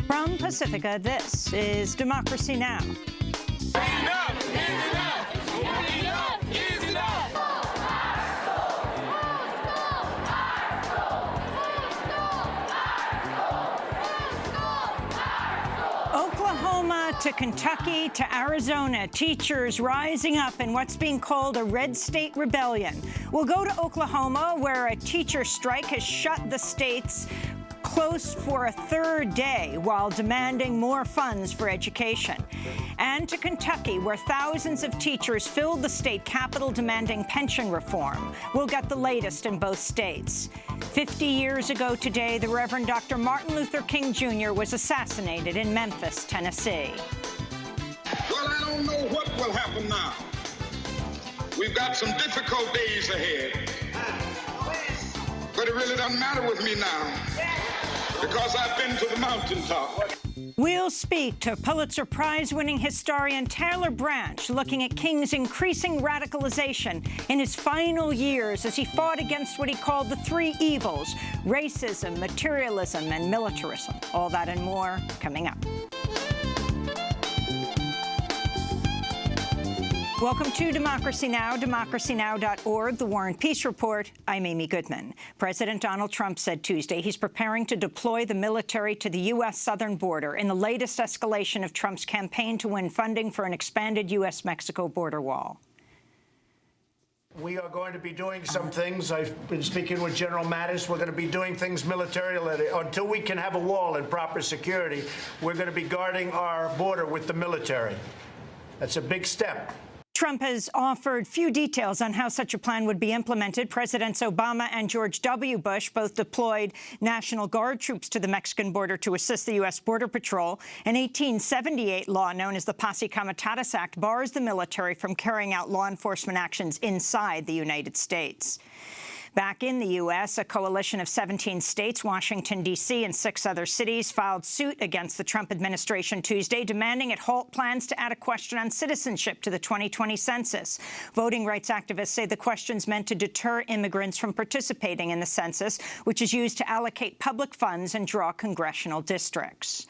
From Pacifica, this is Democracy Now! Enough is enough! Enough is enough! Oklahoma to Kentucky to Arizona, teachers rising up in what's being called a red state rebellion. We'll go to Oklahoma, where a teacher strike has shut the state's close for a third day while demanding more funds for education. And to Kentucky, where thousands of teachers filled the state capitol demanding pension reform. We'll get the latest in both states. 50 years ago today, the Reverend Dr. Martin Luther King Jr. was assassinated in Memphis, Tennessee. Well, I don't know what will happen now. We've got some difficult days ahead. But it really doesn't matter with me now, because I've been to the mountaintop. We'll speak to Pulitzer Prize-winning historian Taylor Branch, looking at King's increasing radicalization in his final years as he fought against what he called the three evils: racism, materialism, and militarism. All that and more coming up. Welcome to Democracy Now!, democracynow.org, The War and Peace Report. I'm Amy Goodman. President Donald Trump said Tuesday he's preparing to deploy the military to the U.S. southern border in the latest escalation of Trump's campaign to win funding for an expanded U.S.-Mexico border wall. We are going to be doing some things. I've been speaking with General Mattis. We're going to be doing things militarily. Until we can have a wall and proper security, we're going to be guarding our border with the military. That's a big step. Trump has offered few details on how such a plan would be implemented. Presidents Obama and George W. Bush both deployed National Guard troops to the Mexican border to assist the U.S. Border Patrol. An 1878 law known as the Posse Comitatus Act bars the military from carrying out law enforcement actions inside the United States. Back in the U.S., a coalition of 17 states, Washington, D.C., and 6 other cities filed suit against the Trump administration Tuesday, demanding it halt plans to add a question on citizenship to the 2020 census. Voting rights activists say the question's meant to deter immigrants from participating in the census, which is used to allocate public funds and draw congressional districts.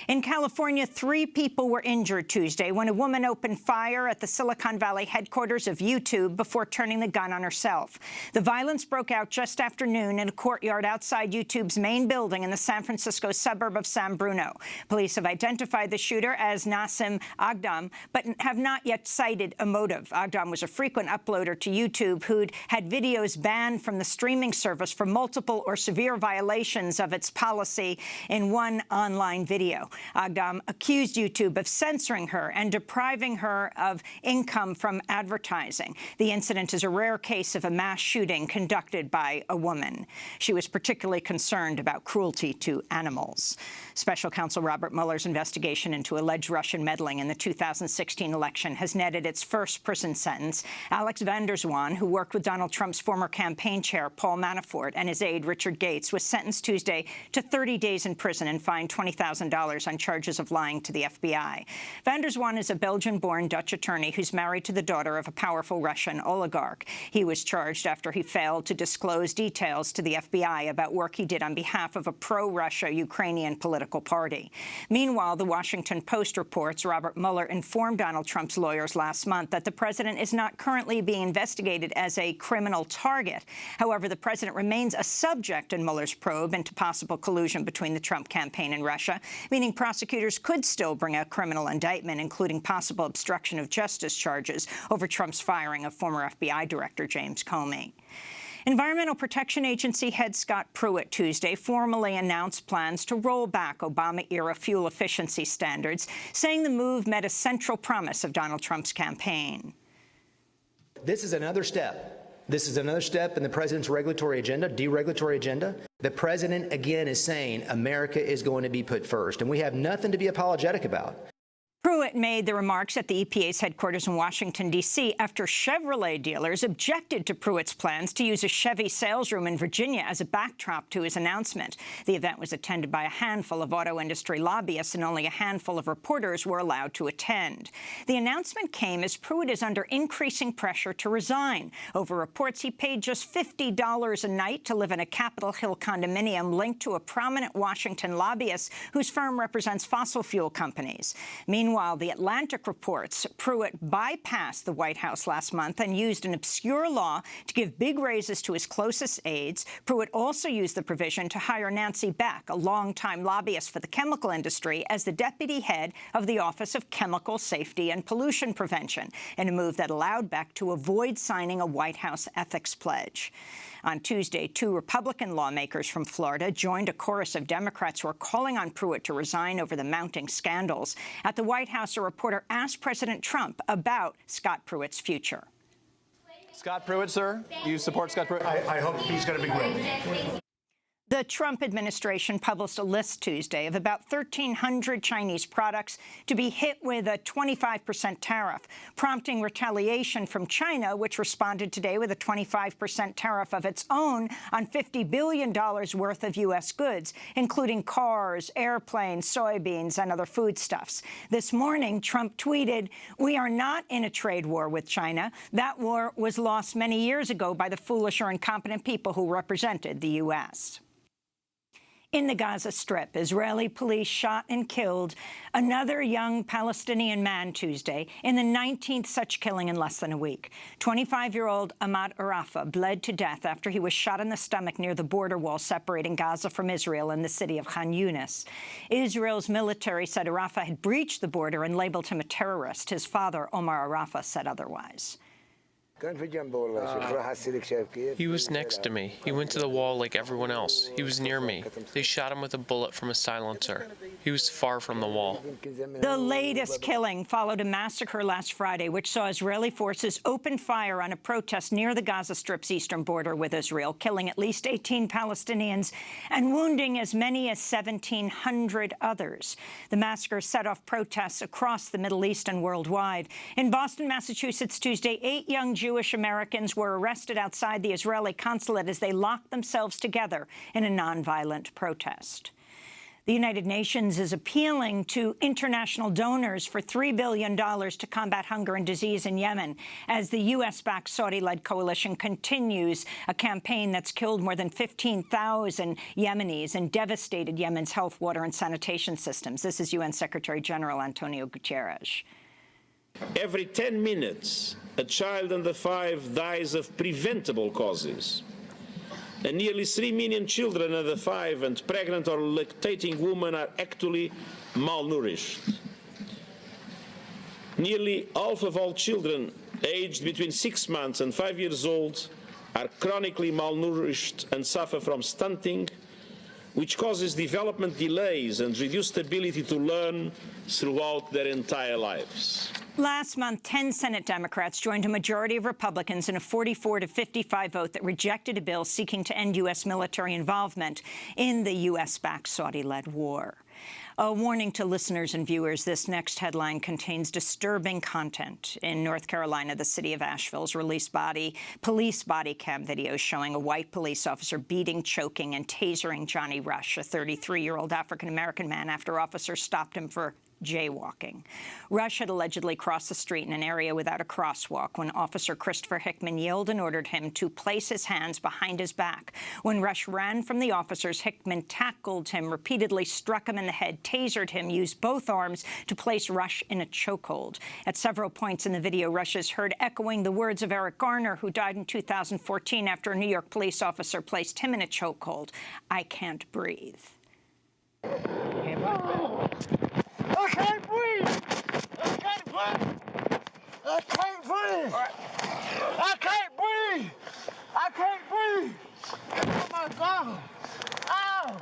In California, 3 people were injured Tuesday when a woman opened fire at the Silicon Valley headquarters of YouTube before turning the gun on herself. The violence broke out just after noon in a courtyard outside YouTube's main building in the San Francisco suburb of San Bruno. Police have identified the shooter as Nassim Aghdam, but have not yet cited a motive. Aghdam was a frequent uploader to YouTube who'd had videos banned from the streaming service for multiple or severe violations of its policy in one online video. Aghdam accused YouTube of censoring her and depriving her of income from advertising. The incident is a rare case of a mass shooting conducted by a woman. She was particularly concerned about cruelty to animals. Special counsel Robert Mueller's investigation into alleged Russian meddling in the 2016 election has netted its first prison sentence. Alex van der Zwaan, who worked with Donald Trump's former campaign chair, Paul Manafort, and his aide, Richard Gates, was sentenced Tuesday to 30 days in prison and fined $20,000 on charges of lying to the FBI. Van der Zwaan is a Belgian-born Dutch attorney who's married to the daughter of a powerful Russian oligarch. He was charged after he failed to disclose details to the FBI about work he did on behalf of a pro-Russia Ukrainian political party. Meanwhile, the Washington Post reports Robert Mueller informed Donald Trump's lawyers last month that the president is not currently being investigated as a criminal target. However, the president remains a subject in Mueller's probe into possible collusion between the Trump campaign and Russia, meaning prosecutors could still bring a criminal indictment, including possible obstruction of justice charges over Trump's firing of former FBI Director James Comey. Environmental Protection Agency head Scott Pruitt Tuesday formally announced plans to roll back Obama-era fuel efficiency standards, saying the move met a central promise of Donald Trump's campaign. This is another step. This is another step in the president's regulatory agenda, deregulatory agenda. The president, again, is saying America is going to be put first, and we have nothing to be apologetic about. Pruitt made the remarks at the EPA's headquarters in Washington, D.C. after Chevrolet dealers objected to Pruitt's plans to use a Chevy sales room in Virginia as a backdrop to his announcement. The event was attended by a handful of auto industry lobbyists, and only a handful of reporters were allowed to attend. The announcement came as Pruitt is under increasing pressure to resign over reports he paid just $50 a night to live in a Capitol Hill condominium linked to a prominent Washington lobbyist whose firm represents fossil fuel companies. Meanwhile, The Atlantic reports Pruitt bypassed the White House last month and used an obscure law to give big raises to his closest aides. Pruitt also used the provision to hire Nancy Beck, a longtime lobbyist for the chemical industry, as the deputy head of the Office of Chemical Safety and Pollution Prevention, in a move that allowed Beck to avoid signing a White House ethics pledge. On Tuesday, 2 Republican lawmakers from Florida joined a chorus of Democrats who are calling on Pruitt to resign over the mounting scandals. At the White House, a reporter asked President Trump about Scott Pruitt's future. Scott Pruitt, sir? Do you support Scott Pruitt? I hope he's going to be great. The Trump administration published a list Tuesday of about 1,300 Chinese products to be hit with a 25% tariff, prompting retaliation from China, which responded today with a 25% tariff of its own on $50 billion worth of U.S. goods, including cars, airplanes, soybeans, and other foodstuffs. This morning, Trump tweeted, "We are not in a trade war with China. That war was lost many years ago by the foolish or incompetent people who represented the U.S." In the Gaza Strip, Israeli police shot and killed another young Palestinian man Tuesday in the 19th such killing in less than a week. 25-year-old Ahmad Arafah bled to death after he was shot in the stomach near the border wall separating Gaza from Israel in the city of Khan Yunis. Israel's military said Arafah had breached the border and labeled him a terrorist. His father, Omar Arafah, said otherwise. He was next to me. He went to the wall like everyone else. He was near me. They shot him with a bullet from a silencer. He was far from the wall. The latest killing followed a massacre last Friday, which saw Israeli forces open fire on a protest near the Gaza Strip's eastern border with Israel, killing at least 18 Palestinians and wounding as many as 1,700 others. The massacre set off protests across the Middle East and worldwide. In Boston, Massachusetts, Tuesday, 8 young Jewish Americans were arrested outside the Israeli consulate as they locked themselves together in a nonviolent protest. The United Nations is appealing to international donors for $3 billion to combat hunger and disease in Yemen as the U.S.-backed Saudi-led coalition continues a campaign that's killed more than 15,000 Yemenis and devastated Yemen's health, water, and sanitation systems. This is UN Secretary General Antonio Guterres. Every 10 minutes, a child under 5 dies of preventable causes. And nearly 3 million children under 5 and pregnant or lactating women are actually malnourished. Nearly half of all children aged between 6 months and 5 years old are chronically malnourished and suffer from stunting, which causes development delays and reduced ability to learn throughout their entire lives. Last month, 10 Senate Democrats joined a majority of Republicans in a 44-55 vote that rejected a bill seeking to end U.S. military involvement in the U.S.-backed Saudi-led war. A warning to listeners and viewers, this next headline contains disturbing content. In North Carolina, the city of Asheville's released police body cam videos showing a white police officer beating, choking, and tasering Johnny Rush, a 33-year-old African-American man, after officers stopped him for jaywalking. Rush had allegedly crossed the street in an area without a crosswalk when Officer Christopher Hickman yelled and ordered him to place his hands behind his back. When Rush ran from the officers, Hickman tackled him, repeatedly struck him in the head, tasered him, used both arms to place Rush in a chokehold. At several points in the video, Rush is heard echoing the words of Eric Garner, who died in 2014 after a New York police officer placed him in a chokehold. "I can't breathe." I can't breathe! I can't breathe! I can't breathe! I can't breathe! I can't breathe! Oh, my God! Ow!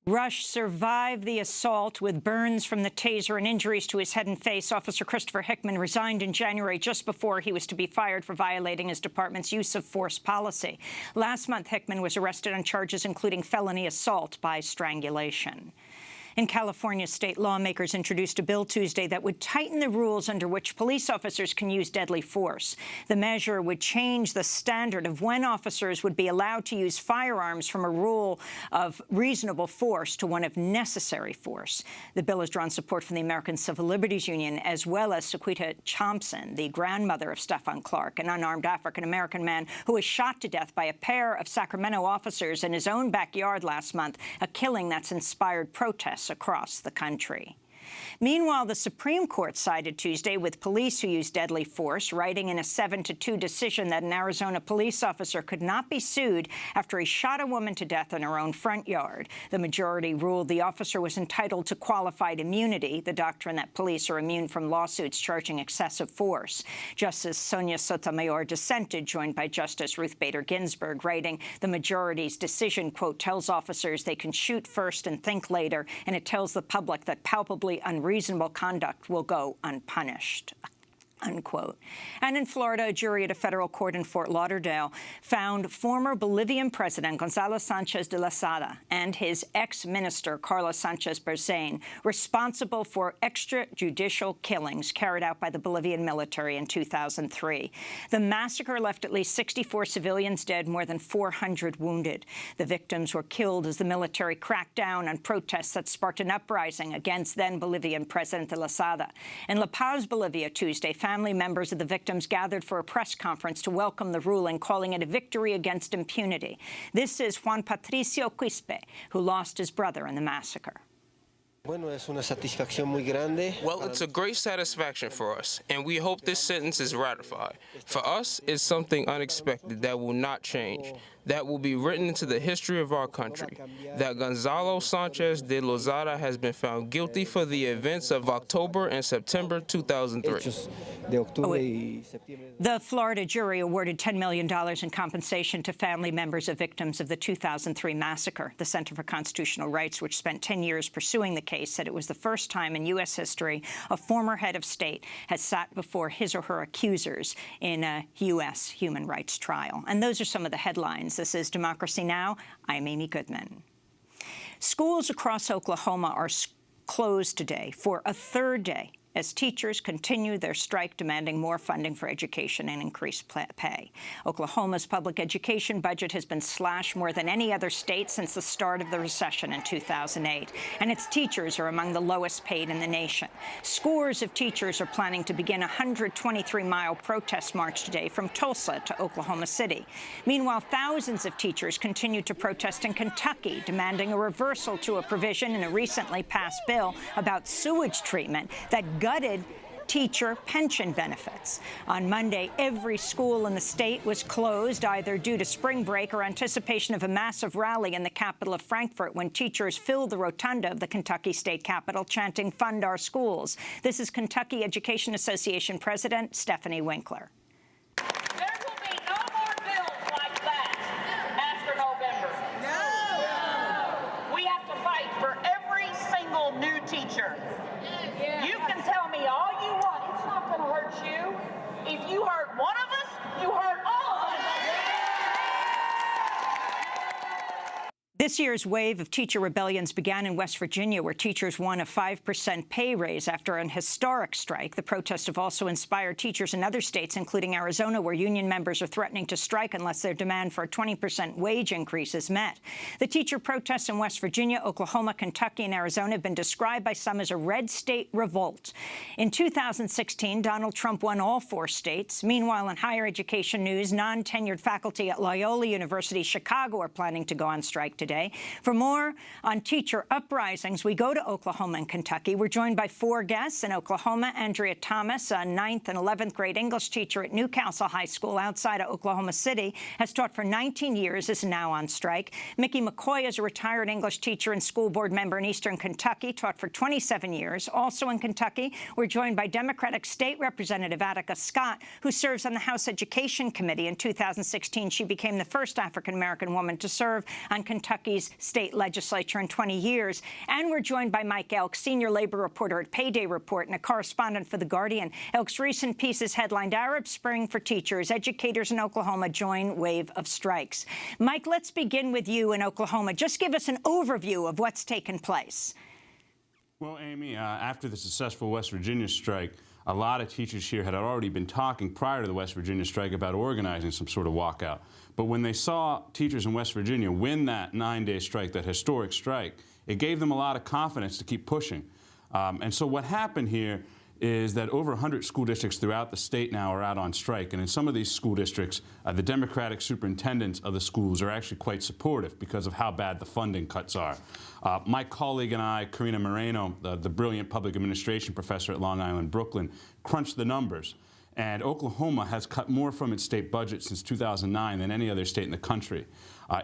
Rush survived the assault with burns from the taser and injuries to his head and face. Officer Christopher Hickman resigned in January just before he was to be fired for violating his department's use of force policy. Last month, Hickman was arrested on charges including felony assault by strangulation. In California, state lawmakers introduced a bill Tuesday that would tighten the rules under which police officers can use deadly force. The measure would change the standard of when officers would be allowed to use firearms from a rule of reasonable force to one of necessary force. The bill has drawn support from the American Civil Liberties Union, as well as Sequita Thompson, the grandmother of Stephon Clark, an unarmed African-American man who was shot to death by a pair of Sacramento officers in his own backyard last month, a killing that's inspired protests across the country. Meanwhile, the Supreme Court sided Tuesday with police who used deadly force, writing in a 7-2 decision that an Arizona police officer could not be sued after he shot a woman to death in her own front yard. The majority ruled the officer was entitled to qualified immunity, the doctrine that police are immune from lawsuits charging excessive force. Justice Sonia Sotomayor dissented, joined by Justice Ruth Bader Ginsburg, writing, the majority's decision, quote, tells officers they can shoot first and think later, and it tells the public that palpably unreasonable conduct will go unpunished, unquote. And in Florida, a jury at a federal court in Fort Lauderdale found former Bolivian President Gonzalo Sanchez de Lozada and his ex-minister Carlos Sanchez Berzain responsible for extrajudicial killings carried out by the Bolivian military in 2003. The massacre left at least 64 civilians dead, more than 400 wounded. The victims were killed as the military cracked down on protests that sparked an uprising against then-Bolivian President de Lozada. In La Paz, Bolivia, Tuesday, family members of the victims gathered for a press conference to welcome the ruling, calling it a victory against impunity. This is Juan Patricio Quispe, who lost his brother in the massacre. Well, it's a great satisfaction for us, and we hope this sentence is ratified. For us, it's something unexpected that will not change, that will be written into the history of our country, that Gonzalo Sanchez de Lozada has been found guilty for the events of October and September 2003. The Florida jury awarded $10 million in compensation to family members of victims of the 2003 massacre. The Center for Constitutional Rights, which spent 10 years pursuing the case, said it was the first time in U.S. history a former head of state has sat before his or her accusers in a U.S. human rights trial. And those are some of the headlines. This is Democracy Now! I'm Amy Goodman. Schools across Oklahoma are closed today for a third day as teachers continue their strike demanding more funding for education and increased pay. Oklahoma's public education budget has been slashed more than any other state since the start of the recession in 2008, and its teachers are among the lowest paid in the nation. Scores of teachers are planning to begin a 123-mile protest march today from Tulsa to Oklahoma City. Meanwhile, thousands of teachers continue to protest in Kentucky, demanding a reversal to a provision in a recently passed bill about sewage treatment that gutted teacher pension benefits. On Monday, every school in the state was closed, either due to spring break or anticipation of a massive rally in the capital of Frankfort when teachers filled the rotunda of the Kentucky State Capitol chanting, "Fund our schools." This is Kentucky Education Association President Stephanie Winkler. There will be no more bills like that after November. No! We have to fight for every single new teacher. You can tell me all you want. It's not going to hurt you. If you hurt one of us, you hurt all of us. This year's wave of teacher rebellions began in West Virginia, where teachers won a 5% pay raise after an historic strike. The protests have also inspired teachers in other states, including Arizona, where union members are threatening to strike unless their demand for a 20% wage increase is met. The teacher protests in West Virginia, Oklahoma, Kentucky, and Arizona have been described by some as a red state revolt. In 2016, Donald Trump won all 4 states. Meanwhile, in higher education news, non-tenured faculty at Loyola University Chicago are planning to go on strike today. For more on teacher uprisings, we go to Oklahoma and Kentucky. We're joined by 4 guests. In Oklahoma, Andrea Thomas, a 9th and 11th grade English teacher at Newcastle High School outside of Oklahoma City, has taught for 19 years, is now on strike. Mickey McCoy is a retired English teacher and school board member in Eastern Kentucky, taught for 27 years. Also in Kentucky, we're joined by Democratic State Representative Attica Scott, who serves on the House Education Committee. In 2016, she became the first African-American woman to serve on Kentucky's state legislature in 20 years. And we're joined by Mike Elk, senior labor reporter at Payday Report and a correspondent for The Guardian. Elk's recent piece is headlined, "Arab Spring for Teachers. Educators in Oklahoma Join Wave of Strikes." Mike, let's begin with you in Oklahoma. Just give us an overview of what's taken place. Well, Amy, after the successful West Virginia strike, a lot of teachers here had already been talking prior to the West Virginia strike about organizing some sort of walkout. But when they saw teachers in West Virginia win that 9-day strike, that historic strike, it gave them a lot of confidence to keep pushing. And so what happened here is that over 100 school districts throughout the state now are out on strike. And in some of these school districts, the Democratic superintendents of the schools are actually quite supportive because of how bad the funding cuts are. My colleague and I, Karina Moreno, the brilliant public administration professor at Long Island, Brooklyn, crunched the numbers. And Oklahoma has cut more from its state budget since 2009 than any other state in the country.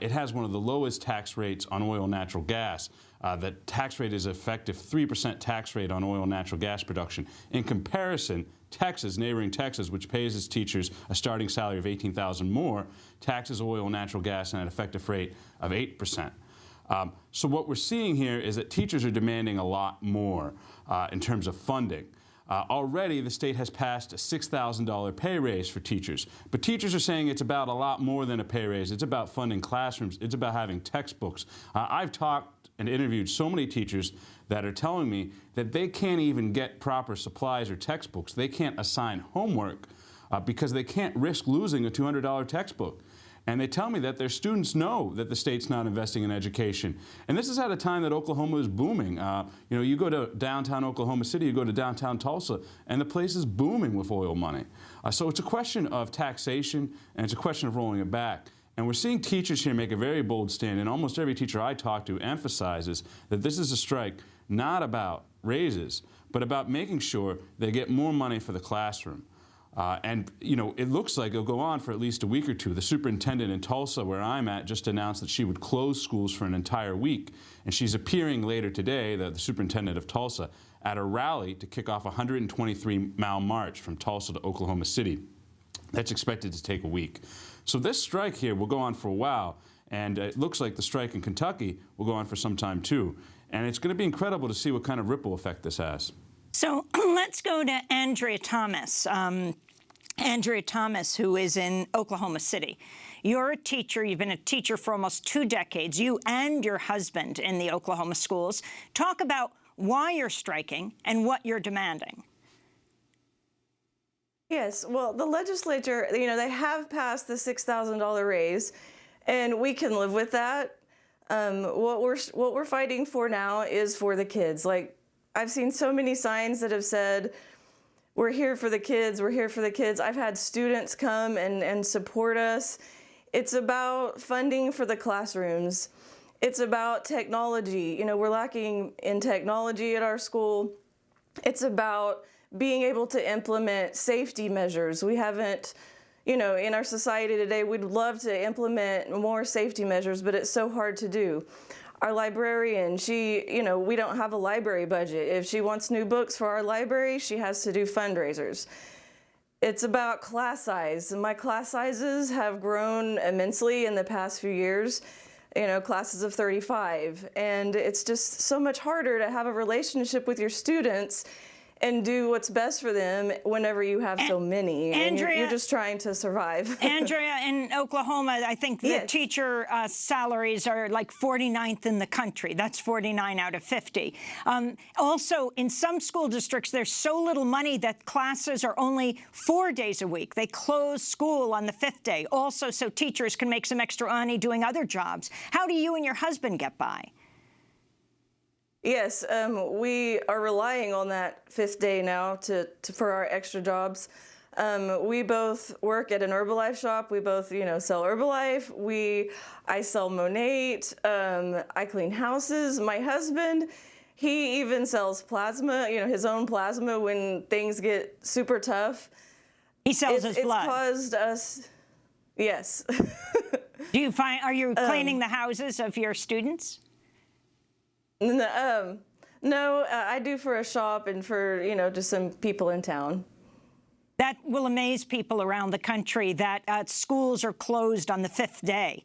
It has one of the lowest tax rates on oil and natural gas. The tax rate is an effective 3% tax rate on oil and natural gas production. In comparison, Texas, neighboring Texas, which pays its teachers a starting salary of $18,000 more, taxes oil and natural gas at an effective rate of 8%. So what we're seeing here is that teachers are demanding a lot more in terms of funding. Already, the state has passed a $6,000 pay raise for teachers. But teachers are saying it's about a lot more than a pay raise. It's about funding classrooms. It's about having textbooks. I've talked and interviewed so many teachers that are telling me that they can't even get proper supplies or textbooks. They can't assign homework because they can't risk losing a $200 textbook. And they tell me that their students know that the state's not investing in education. And this is at a time that Oklahoma is booming. You know, you go to downtown Oklahoma City, you go to downtown Tulsa, and the place is booming with oil money. So it's a question of taxation, and it's a question of rolling it back. And we're seeing teachers here make a very bold stand, and almost every teacher I talk to emphasizes that this is a strike not about raises, but about making sure they get more money for the classroom. And, you know, it looks like it'll go on for at least a week or two. The superintendent in Tulsa, where I'm at, just announced that she would close schools for an entire week. And she's appearing later today, the superintendent of Tulsa, at a rally to kick off a 123-mile march from Tulsa to Oklahoma City. That's expected to take a week. So this strike here will go on for a while. And it looks like the strike in Kentucky will go on for some time, too. And it's going to be incredible to see what kind of ripple effect this has. So let's go to Andrea Thomas. Andrea Thomas, who is in Oklahoma City. You're a teacher. You've been a teacher for almost 2 decades, you and your husband in the Oklahoma schools. Talk about why you're striking and what you're demanding. Yes, well, the legislature, you know, they have passed the $6,000 raise, and we can live with that. What we're fighting for now is for the kids. Like, I've seen so many signs that have said, we're here for the kids, we're here for the kids. I've had students come and support us. It's about funding for the classrooms. It's about technology. You know, we're lacking in technology at our school. It's about being able to implement safety measures. We haven't, you know, in our society today, we'd love to implement more safety measures, but it's so hard to do. Our librarian, you know, we don't have a library budget. If she wants new books for our library, she has to do fundraisers. It's about class size. My class sizes have grown immensely in the past few years, you know, classes of 35. And it's just so much harder to have a relationship with your students and do what's best for them whenever you have so many. Andrea, and you're just trying to survive. Andrea, in Oklahoma, I think the teacher salaries are like 49th in the country. That's 49 out of 50. Also, in some school districts, there's so little money that classes are only 4 days a week. They close school on the 5th day, also so teachers can make some extra money doing other jobs. How do you and your husband get by? Yes, we are relying on that 5th day now for our extra jobs. We both work at an Herbalife shop. We both, you know, sell Herbalife. I sell Monate. I clean houses. My husband, he even sells plasma, you know, his own plasma when things get super tough. He sells his blood. It's caused us, yes. Are you cleaning the houses of your students? No, I do for a shop and for, you know, just some people in town. That will amaze people around the country that schools are closed on the 5th day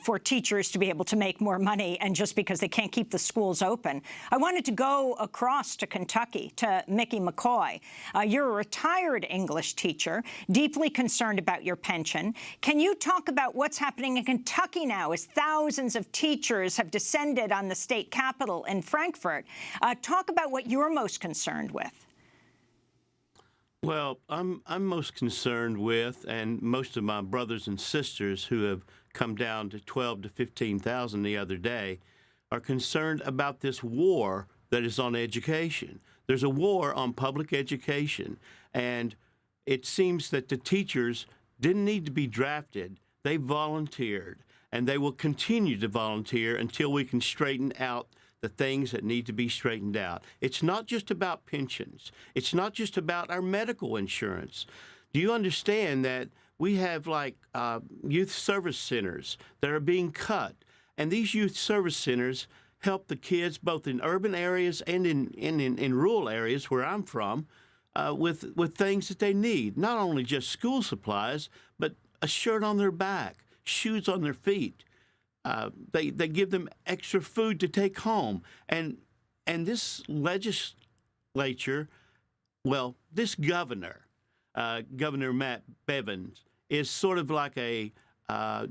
for teachers to be able to make more money, and just because they can't keep the schools open. I wanted to go across to Kentucky, to Mickey McCoy. You're a retired English teacher, deeply concerned about your pension. Can you talk about what's happening in Kentucky now as thousands of teachers have descended on the state capitol in Frankfort? Talk about what you're most concerned with. Well, I'm most concerned with, and most of my brothers and sisters who have come down to 12 to 15,000 the other day are concerned about this war that is on education. There's a war on public education, and it seems that the teachers didn't need to be drafted. They volunteered, and they will continue to volunteer until we can straighten out the things that need to be straightened out. It's not just about pensions. It's not just about our medical insurance. Do you understand that we have like youth service centers that are being cut? And these youth service centers help the kids both in urban areas and in rural areas where I'm from with things that they need. Not only just school supplies, but a shirt on their back, shoes on their feet. They give them extra food to take home. And this legislature, well, this governor, Governor Matt Bevins, is sort of like a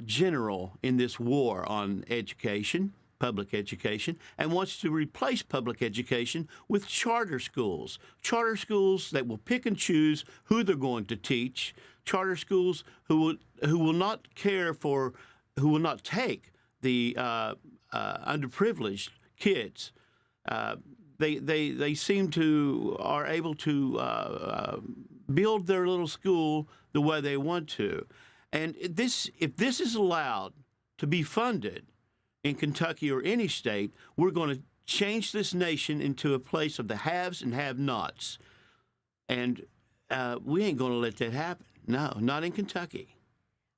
general in this war on education, public education, and wants to replace public education with charter schools that will pick and choose who they're going to teach, charter schools who will not take the underprivileged kids. They seem to are able to build their little school the way they want to. And if this is allowed to be funded in Kentucky or any state, we're going to change this nation into a place of the haves and have-nots. And we ain't going to let that happen. No, not in Kentucky.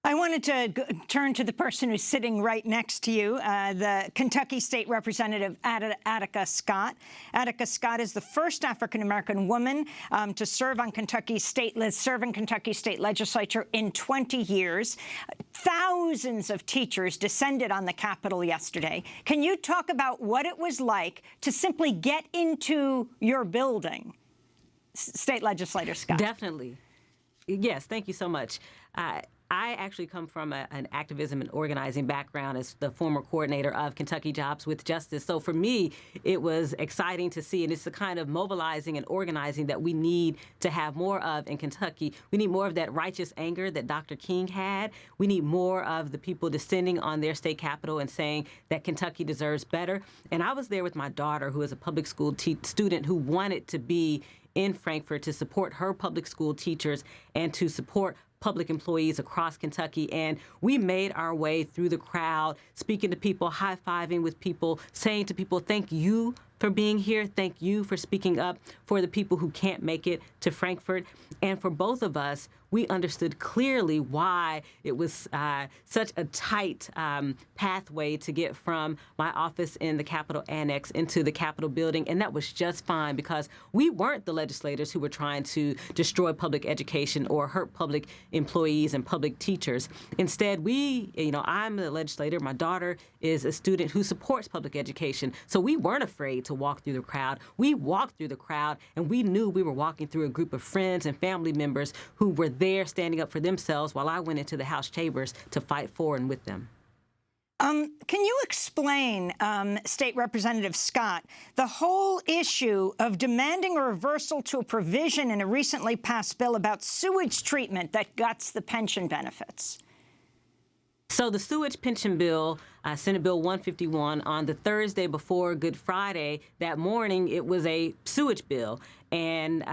I wanted to turn to the person who's sitting right next to you, the Kentucky State Representative Attica Scott. Attica Scott is the first African-American woman to serve on Kentucky State Legislature in 20 years. Thousands of teachers descended on the Capitol yesterday. Can you talk about what it was like to simply get into your building, State Legislator Scott? Definitely. Yes, thank you so much. I actually come from an activism and organizing background as the former coordinator of Kentucky Jobs with Justice. So for me, it was exciting to see, and it's the kind of mobilizing and organizing that we need to have more of in Kentucky. We need more of that righteous anger that Dr. King had. We need more of the people descending on their state capitol and saying that Kentucky deserves better. And I was there with my daughter, who is a public school student who wanted to be in Frankfort to support her public school teachers and to support public employees across Kentucky. And we made our way through the crowd, speaking to people, high-fiving with people, saying to people, thank you for being here. Thank you for speaking up for the people who can't make it to Frankfort. And for both of us, we understood clearly why it was such a tight pathway to get from my office in the Capitol Annex into the Capitol building. And that was just fine because we weren't the legislators who were trying to destroy public education or hurt public employees and public teachers. Instead, I'm the legislator. My daughter is a student who supports public education. So we weren't afraid to walk through the crowd. We walked through the crowd, and we knew we were walking through a group of friends and family members who were there standing up for themselves while I went into the House chambers to fight for and with them. Can you explain, State Representative Scott, the whole issue of demanding a reversal to a provision in a recently passed bill about sewage treatment that guts the pension benefits? So the sewage pension bill, Senate Bill 151, on the Thursday before Good Friday, that morning, it was a sewage bill. And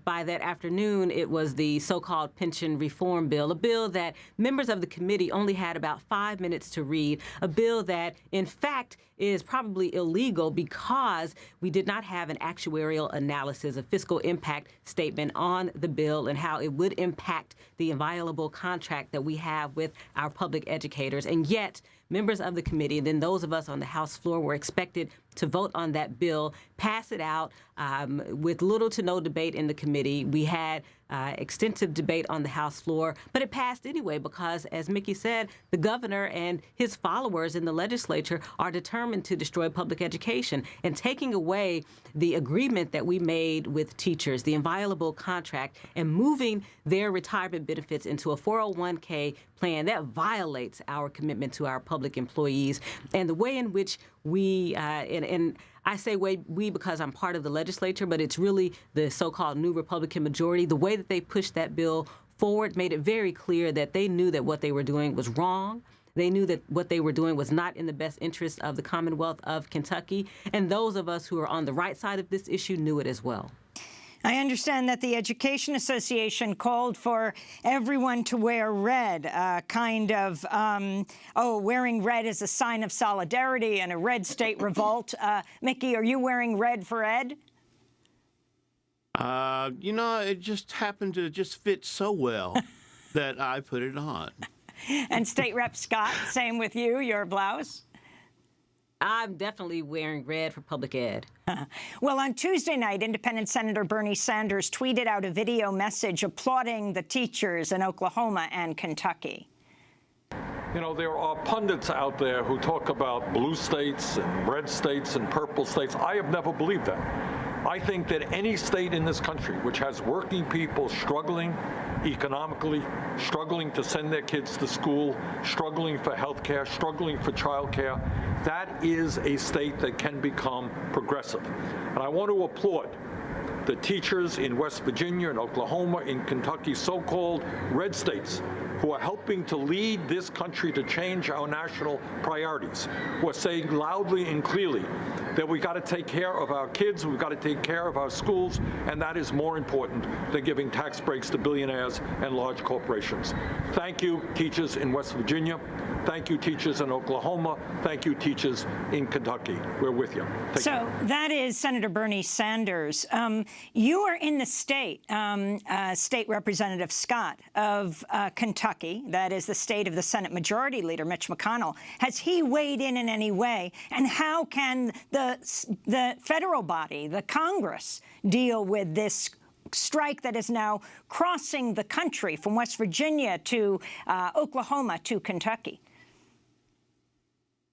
by that afternoon, it was the so-called pension reform bill, a bill that members of the committee only had about 5 minutes to read, a bill that, in fact, is probably illegal because we did not have an actuarial analysis, a fiscal impact statement on the bill and how it would impact the inviolable contract that we have with our public educators. And yet, members of the committee and then those of us on the House floor were expected to vote on that bill, pass it out with little to no debate in the committee. We had extensive debate on the House floor, but it passed anyway because, as Mickey said, the governor and his followers in the legislature are determined to destroy public education. And taking away the agreement that we made with teachers, the inviolable contract, and moving their retirement benefits into a 401k plan, that violates our commitment to our public employees. And the way in which we, and I say we because I'm part of the legislature, but it's really the so-called new Republican majority. The way that they pushed that bill forward made it very clear that they knew that what they were doing was wrong. They knew that what they were doing was not in the best interest of the Commonwealth of Kentucky. And those of us who are on the right side of this issue knew it as well. I understand that the Education Association called for everyone to wear red, wearing red is a sign of solidarity and a red state revolt. Mickey, are you wearing red for Ed? You know, it just happened to just fit so well that I put it on. And State Rep Scott, same with you, your blouse? I'm definitely wearing red for public ed. Well, on Tuesday night, Independent Senator Bernie Sanders tweeted out a video message applauding the teachers in Oklahoma and Kentucky. You know, there are pundits out there who talk about blue states and red states and purple states. I have never believed that. I think that any state in this country which has working people struggling economically, struggling to send their kids to school, struggling for health care, struggling for child care, that is a state that can become progressive. And I want to applaud the teachers in West Virginia and Oklahoma, in Kentucky, so-called red states, who are helping to lead this country to change our national priorities, who are saying loudly and clearly that we've got to take care of our kids, we've got to take care of our schools, and that is more important than giving tax breaks to billionaires and large corporations. Thank you, teachers in West Virginia. Thank you, teachers in Oklahoma. Thank you, teachers in Kentucky. We're with you. Take care. That is Senator Bernie Sanders. You are in the state, State Representative Scott of Kentucky. That is the state of the Senate Majority Leader, Mitch McConnell. Has he weighed in any way? And how can the federal body, the Congress, deal with this strike that is now crossing the country from West Virginia to Oklahoma to Kentucky?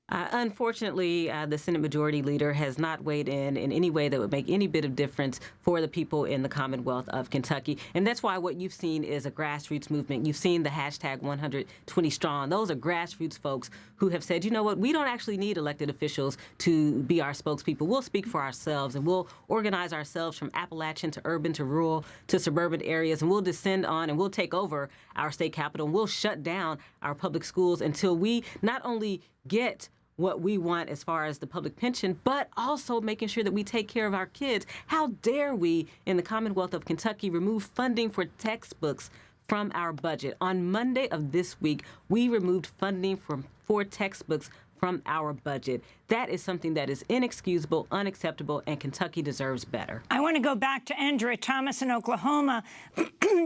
Unfortunately, the Senate Majority Leader has not weighed in any way that would make any bit of difference for the people in the Commonwealth of Kentucky. And that's why what you've seen is a grassroots movement. You've seen the hashtag 120 Strong. Those are grassroots folks who have said, you know what, we don't actually need elected officials to be our spokespeople. We'll speak for ourselves, and we'll organize ourselves from Appalachian to urban to rural to suburban areas, and we'll descend on and we'll take over our state capitol, and we'll shut down our public schools until we not only get what we want as far as the public pension, but also making sure that we take care of our kids. How dare we, in the Commonwealth of Kentucky, remove funding for textbooks from our budget? On Monday of this week, we removed funding for textbooks from our budget. That is something that is inexcusable, unacceptable, and Kentucky deserves better. I want to go back to Andrea Thomas in Oklahoma.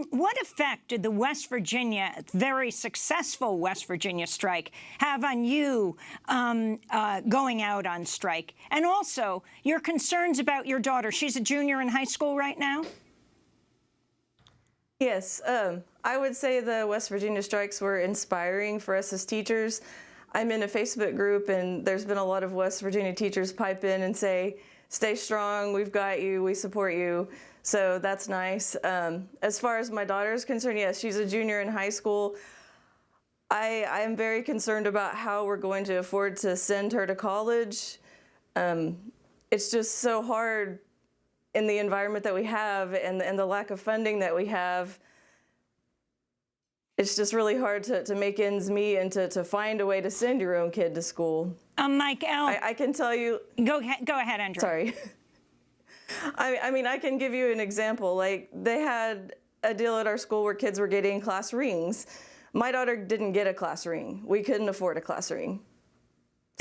What effect did the West Virginia, very successful West Virginia strike have on you going out on strike? And also, your concerns about your daughter. She's a junior in high school right now? Yes. I would say the West Virginia strikes were inspiring for us as teachers. I'm in a Facebook group, and there's been a lot of West Virginia teachers pipe in and say, stay strong, we've got you, we support you. So that's nice. As far as my daughter is concerned, yes, she's a junior in high school. I am very concerned about how we're going to afford to send her to college. It's just so hard in the environment that we have and the lack of funding that we have. It's just really hard to make ends meet and to find a way to send your own kid to school. Mike L. I can tell you. Go ahead, Andrew. Sorry. I mean, I can give you an example. Like, they had a deal at our school where kids were getting class rings. My daughter didn't get a class ring. We couldn't afford a class ring.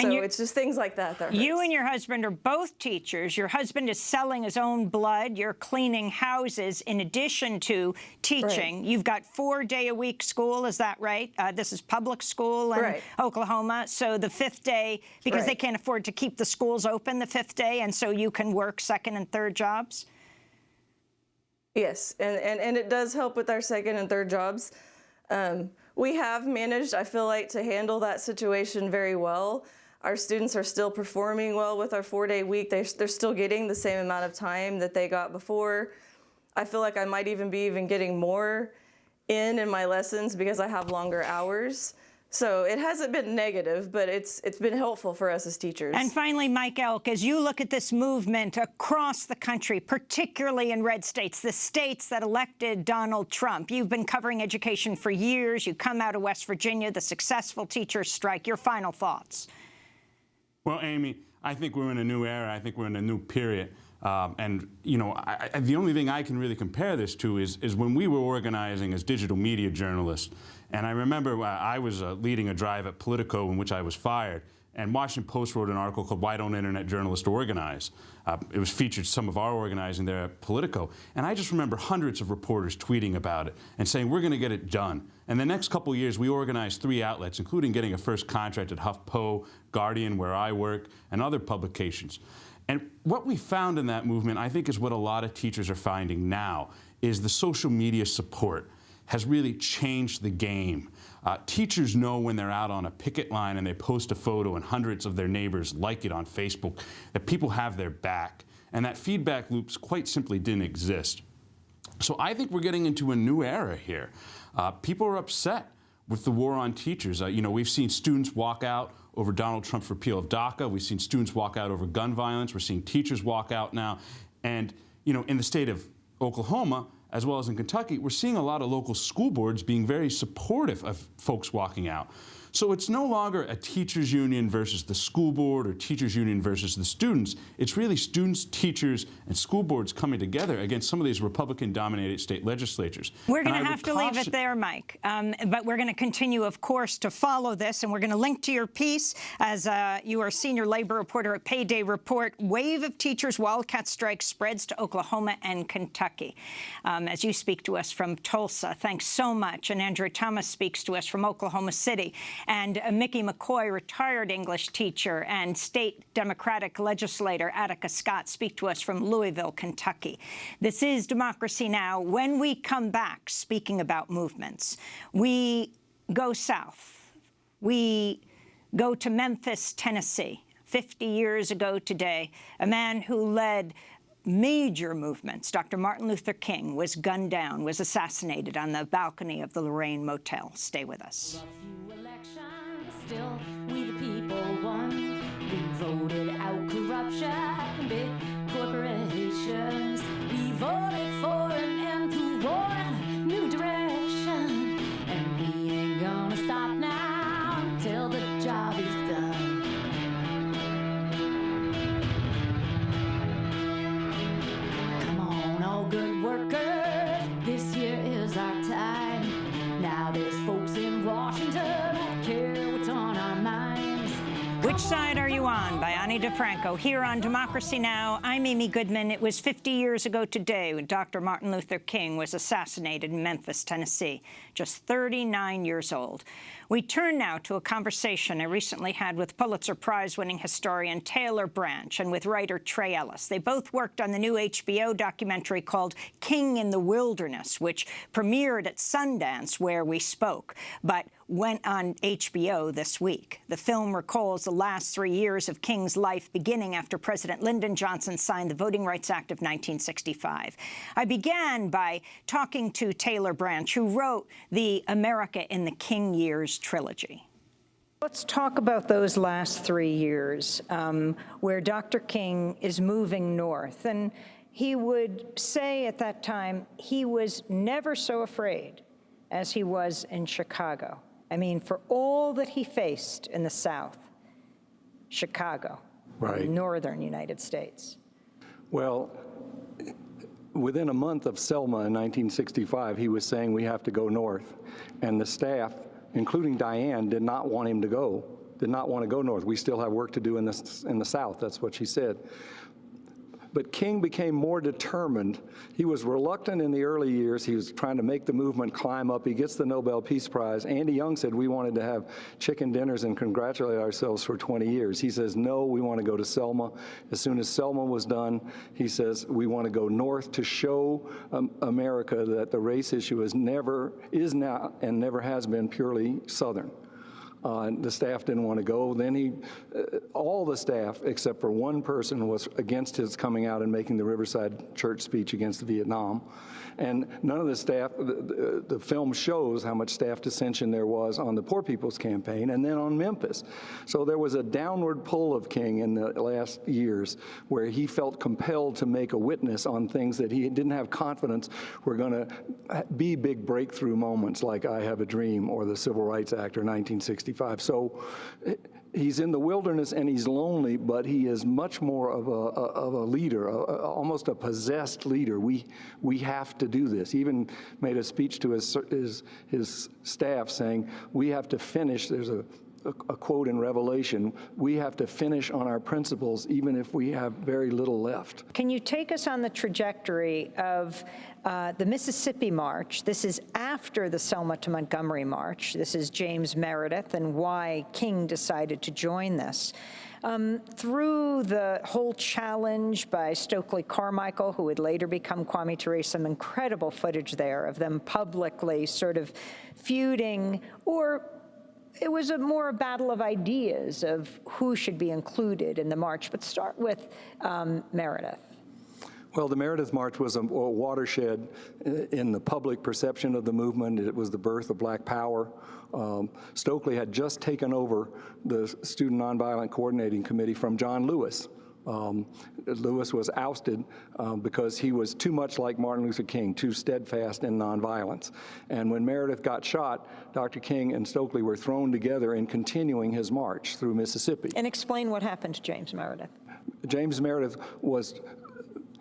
So it's just things like that that hurts. You and your husband are both teachers. Your husband is selling his own blood. You're cleaning houses in addition to teaching. Right. You've got 4-day-a-week school, is that right? This is public school in Oklahoma. So the 5th day, because they can't afford to keep the schools open the 5th day, and so you can work 2nd and 3rd jobs? Yes, and it does help with our 2nd and 3rd jobs. We have managed, I feel like, to handle that situation very well. Our students are still performing well with our 4-day week. They're still getting the same amount of time that they got before. I feel like I might even be getting more in my lessons because I have longer hours. So it hasn't been negative, but it's been helpful for us as teachers. And finally, Mike Elk, as you look at this movement across the country, particularly in red states, the states that elected Donald Trump, you've been covering education for years. You come out of West Virginia, the successful teachers' strike. Your final thoughts? Well, Amy, I think we're in a new era. I think we're in a new period. And, you know, the only thing I can really compare this to is when we were organizing as digital media journalists. And I remember I was leading a drive at Politico in which I was fired. And Washington Post wrote an article called Why Don't Internet Journalists Organize? It was featured some of our organizing there at Politico. And I just remember hundreds of reporters tweeting about it and saying, we're going to get it done. And the next couple of years, we organized 3 outlets, including getting a first contract at HuffPo, Guardian, where I work, and other publications. And what we found in that movement, I think, is what a lot of teachers are finding now, is the social media support has really changed the game. Teachers know when they're out on a picket line and they post a photo and hundreds of their neighbors like it on Facebook, that people have their back. And that feedback loops quite simply didn't exist. So I think we're getting into a new era here. People are upset with the war on teachers. You know, we've seen students walk out over Donald Trump's repeal of DACA. We've seen students walk out over gun violence. We're seeing teachers walk out now. And, you know, in the state of Oklahoma, as well as in Kentucky, we're seeing a lot of local school boards being very supportive of folks walking out. So it's no longer a teachers union versus the school board or teachers union versus the students. It's really students, teachers, and school boards coming together against some of these Republican-dominated state legislatures. We're going to have to leave it there, Mike. But we're going to continue, of course, to follow this, and we're going to link to your piece as you are senior labor reporter at Payday Report. Wave of teachers' wildcat strike spreads to Oklahoma and Kentucky. As you speak to us from Tulsa, thanks so much. And Andrew Thomas speaks to us from Oklahoma City. And Mickey McCoy, retired English teacher, and state Democratic legislator Attica Scott speak to us from Louisville, Kentucky. This is Democracy Now! When we come back, speaking about movements, we go south. We go to Memphis, Tennessee. 50 years ago today, a man who led major movements, Dr. Martin Luther King, was gunned down, was assassinated on the balcony of the Lorraine Motel. Stay with us. Still, we the people won. We voted out corruption, big corporations. We voted for an end to war, new direction. And we ain't gonna stop now till the job is done. Come on, all good workers, this year is our time. Now there's folks in Washington who care what's on our minds. Which Side Are You On? By Ani DeFranco. Here on Democracy Now! I'm Amy Goodman. It was 50 years ago today when Dr. Martin Luther King was assassinated in Memphis, Tennessee, just 39 years old. We turn now to a conversation I recently had with Pulitzer Prize-winning historian Taylor Branch and with writer Trey Ellis. They both worked on the new HBO documentary called King in the Wilderness, which premiered at Sundance, where we spoke, but went on HBO this week. The film recalls the last 3 years of King's life, beginning after President Lyndon Johnson signed the Voting Rights Act of 1965. I began by talking to Taylor Branch, who wrote the America in the King Years trilogy. Let's talk about those last 3 years, where Dr. King is moving north. And he would say at that time he was never so afraid as he was in Chicago. I mean, for all that he faced in the South, Chicago, right, northern United States. Well, within a month of Selma in 1965, he was saying we have to go north. And the staff, including Diane, did not want him to go did not want to go north. We still have work to do in the South. That's what she said. But King became more determined. He was reluctant in the early years. He was trying to make the movement climb up. He gets the Nobel Peace Prize. Andy Young said we wanted to have chicken dinners and congratulate ourselves for 20 years. He says, no, we want to go to Selma. As soon as Selma was done, he says, we want to go north to show America that the race issue is now and never has been purely Southern. The staff didn't want to go. Then all the staff, except for one person, was against his coming out and making the Riverside Church speech against Vietnam. And none of the staff, the film shows how much staff dissension there was on the Poor People's Campaign and then on Memphis. So there was a downward pull of King in the last years where he felt compelled to make a witness on things that he didn't have confidence were going to be big breakthrough moments like I Have a Dream or the Civil Rights Act or 1965. So he's in the wilderness and he's lonely, but he is much more of a leader, almost a possessed leader. We have to do this. He even made a speech to his staff saying, we have to finish. There's a quote in Revelation, we have to finish on our principles even if we have very little left. Can you take us on the trajectory of the Mississippi March? This is after the Selma to Montgomery March. This is James Meredith and why King decided to join this. Through the whole challenge by Stokely Carmichael, who would later become Kwame Ture, some incredible footage there of them publicly sort of feuding, or it was more a battle of ideas of who should be included in the march. But start with Meredith. Well, the Meredith March was a watershed in the public perception of the movement. It was the birth of Black Power. Stokely had just taken over the Student Nonviolent Coordinating Committee from John Lewis. Lewis was ousted because he was too much like Martin Luther King, too steadfast in nonviolence. And when Meredith got shot, Dr. King and Stokely were thrown together in continuing his march through Mississippi. And explain what happened to James Meredith. James Meredith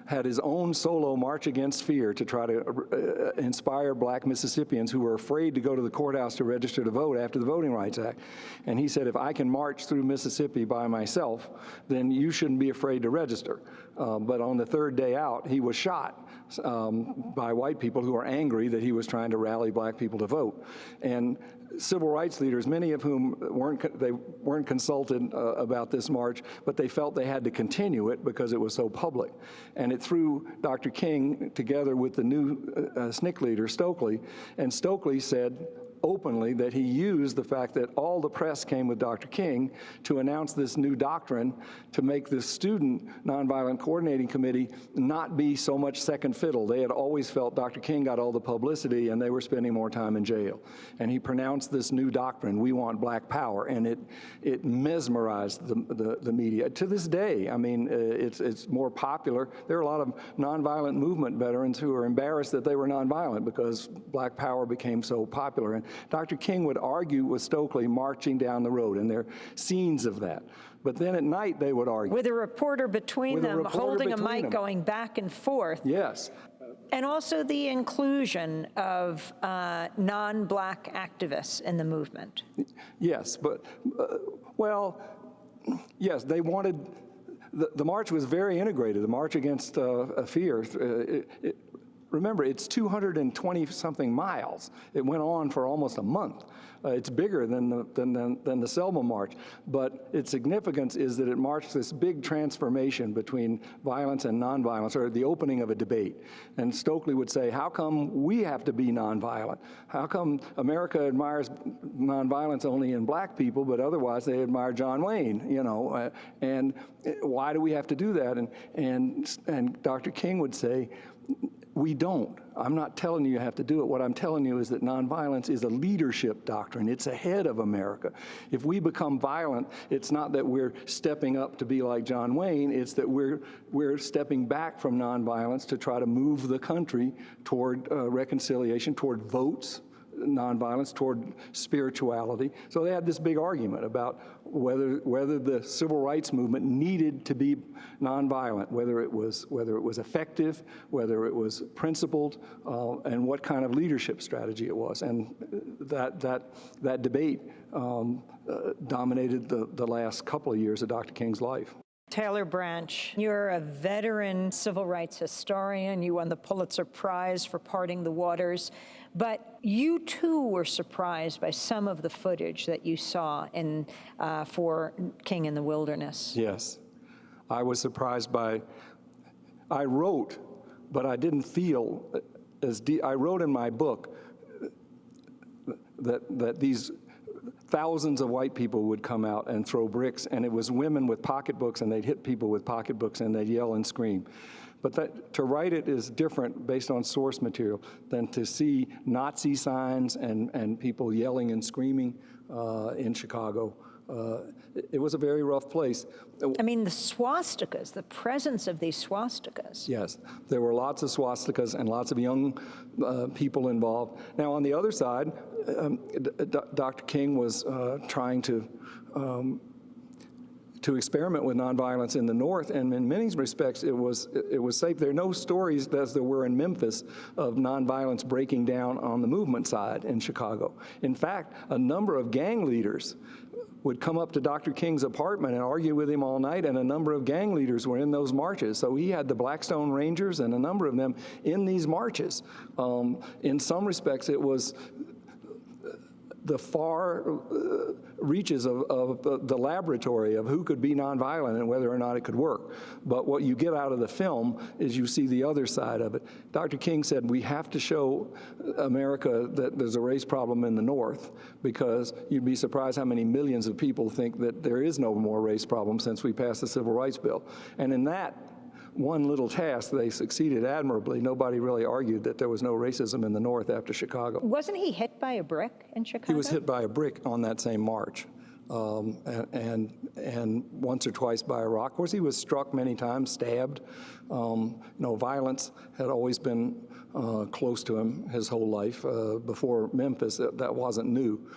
had his own solo March Against Fear to try to inspire Black Mississippians who were afraid to go to the courthouse to register to vote after the Voting Rights Act. And he said, if I can march through Mississippi by myself, then you shouldn't be afraid to register. But on the third day out, he was shot by white people who were angry that he was trying to rally Black people to vote. And civil rights leaders, many of whom weren't consulted about this march, but they felt they had to continue it because it was so public. And it threw Dr. King together with the new SNCC leader, Stokely, and Stokely said openly that he used the fact that all the press came with Dr. King to announce this new doctrine to make the Student Nonviolent Coordinating Committee not be so much second fiddle. They had always felt Dr. King got all the publicity and they were spending more time in jail. And he pronounced this new doctrine, we want Black Power, and it mesmerized the media. To this day, I mean, it's more popular. There are a lot of nonviolent movement veterans who are embarrassed that they were nonviolent because Black Power became so popular. And Dr. King would argue with Stokely marching down the road, and there are scenes of that. But then at night they would argue. With a reporter between them, holding a mic, going back and forth. Yes. And also the inclusion of non-Black activists in the movement. Yes, but, well, yes, they wanted, the march was very integrated. The March Against Fear, remember, it's 220-something miles. It went on for almost a month. It's bigger than the Selma March, but its significance is that it marked this big transformation between violence and nonviolence, or the opening of a debate. And Stokely would say, how come we have to be nonviolent? How come America admires nonviolence only in Black people, but otherwise they admire John Wayne, you know? And why do we have to do that? And Dr. King would say, we don't. I'm not telling you have to do it. What I'm telling you is that nonviolence is a leadership doctrine. It's ahead of America. If we become violent, it's not that we're stepping up to be like John Wayne. It's that we're stepping back from nonviolence to try to move the country toward reconciliation, toward votes, nonviolence, toward spirituality. So they had this big argument about whether the civil rights movement needed to be nonviolent, whether it was effective, whether it was principled, and what kind of leadership strategy it was. And that debate dominated the last couple of years of Dr. King's life. Taylor Branch, you're a veteran civil rights historian. You won the Pulitzer Prize for Parting the Waters. But you, too, were surprised by some of the footage that you saw for King in the Wilderness. Yes. I was surprised by, I wrote, but I didn't feel as deep. I wrote in my book that these thousands of white people would come out and throw bricks, and it was women with pocketbooks, and they'd hit people with pocketbooks, and they'd yell and scream. But to write it is different based on source material than to see Nazi signs and people yelling and screaming in Chicago. It was a very rough place. I mean, the swastikas, the presence of these swastikas. Yes, there were lots of swastikas and lots of young people involved. Now, on the other side, Dr. King was trying to experiment with nonviolence in the North, and in many respects, it was safe. There are no stories, as there were in Memphis, of nonviolence breaking down on the movement side in Chicago. In fact, a number of gang leaders would come up to Dr. King's apartment and argue with him all night, and a number of gang leaders were in those marches. So he had the Blackstone Rangers and a number of them in these marches. In some respects, it was the far reaches of the laboratory of who could be nonviolent and whether or not it could work. But what you get out of the film is you see the other side of it. Dr. King said we have to show America that there's a race problem in the North, because you'd be surprised how many millions of people think that there is no more race problem since we passed the Civil Rights Bill. And in that one little task, they succeeded admirably. Nobody really argued that there was no racism in the North after Chicago. Wasn't he hit by a brick in Chicago? He was hit by a brick on that same march, and once or twice by a rock. Of course, he was struck many times, stabbed. Violence had always been close to him his whole life. Before Memphis, that wasn't new.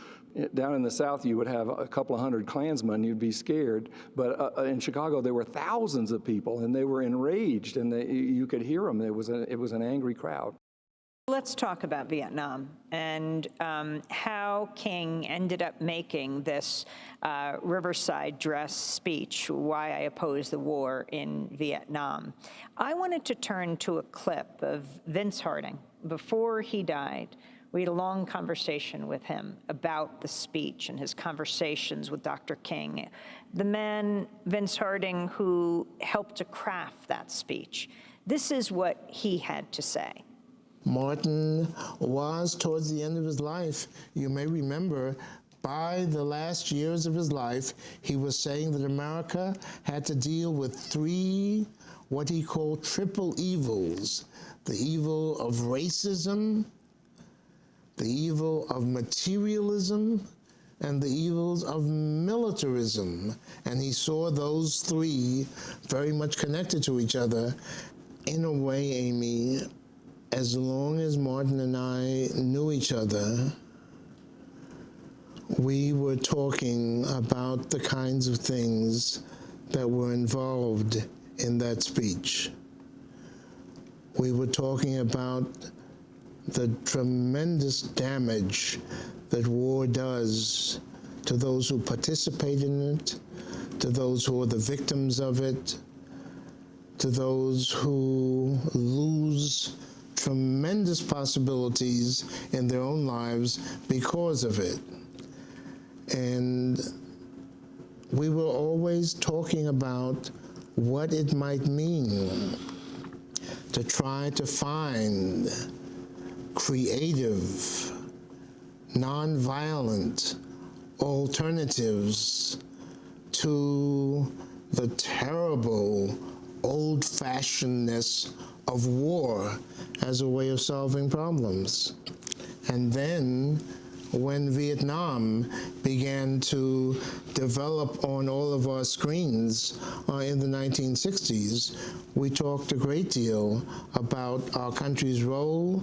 Down in the South, you would have a couple of hundred Klansmen, you'd be scared. But in Chicago, there were thousands of people, and they were enraged, and you could hear them. It was an angry crowd. Let's talk about Vietnam and how King ended up making this Riverside Dress speech, why I oppose the war in Vietnam. I wanted to turn to a clip of Vince Harding. Before he died, we had a long conversation with him about the speech and his conversations with Dr. King, the man, Vince Harding, who helped to craft that speech. This is what he had to say. Martin was, towards the end of his life, you may remember, by the last years of his life, he was saying that America had to deal with three, what he called triple evils: the evil of racism, the evil of materialism, and the evils of militarism. And he saw those three very much connected to each other. In a way, Amy, as long as Martin and I knew each other, we were talking about the kinds of things that were involved in that speech. We were talking about the tremendous damage that war does to those who participate in it, to those who are the victims of it, to those who lose tremendous possibilities in their own lives because of it. And we were always talking about what it might mean to try to find creative, nonviolent alternatives to the terrible old-fashionedness of war as a way of solving problems. And then when Vietnam began to develop on all of our screens in the 1960s, we talked a great deal about our country's role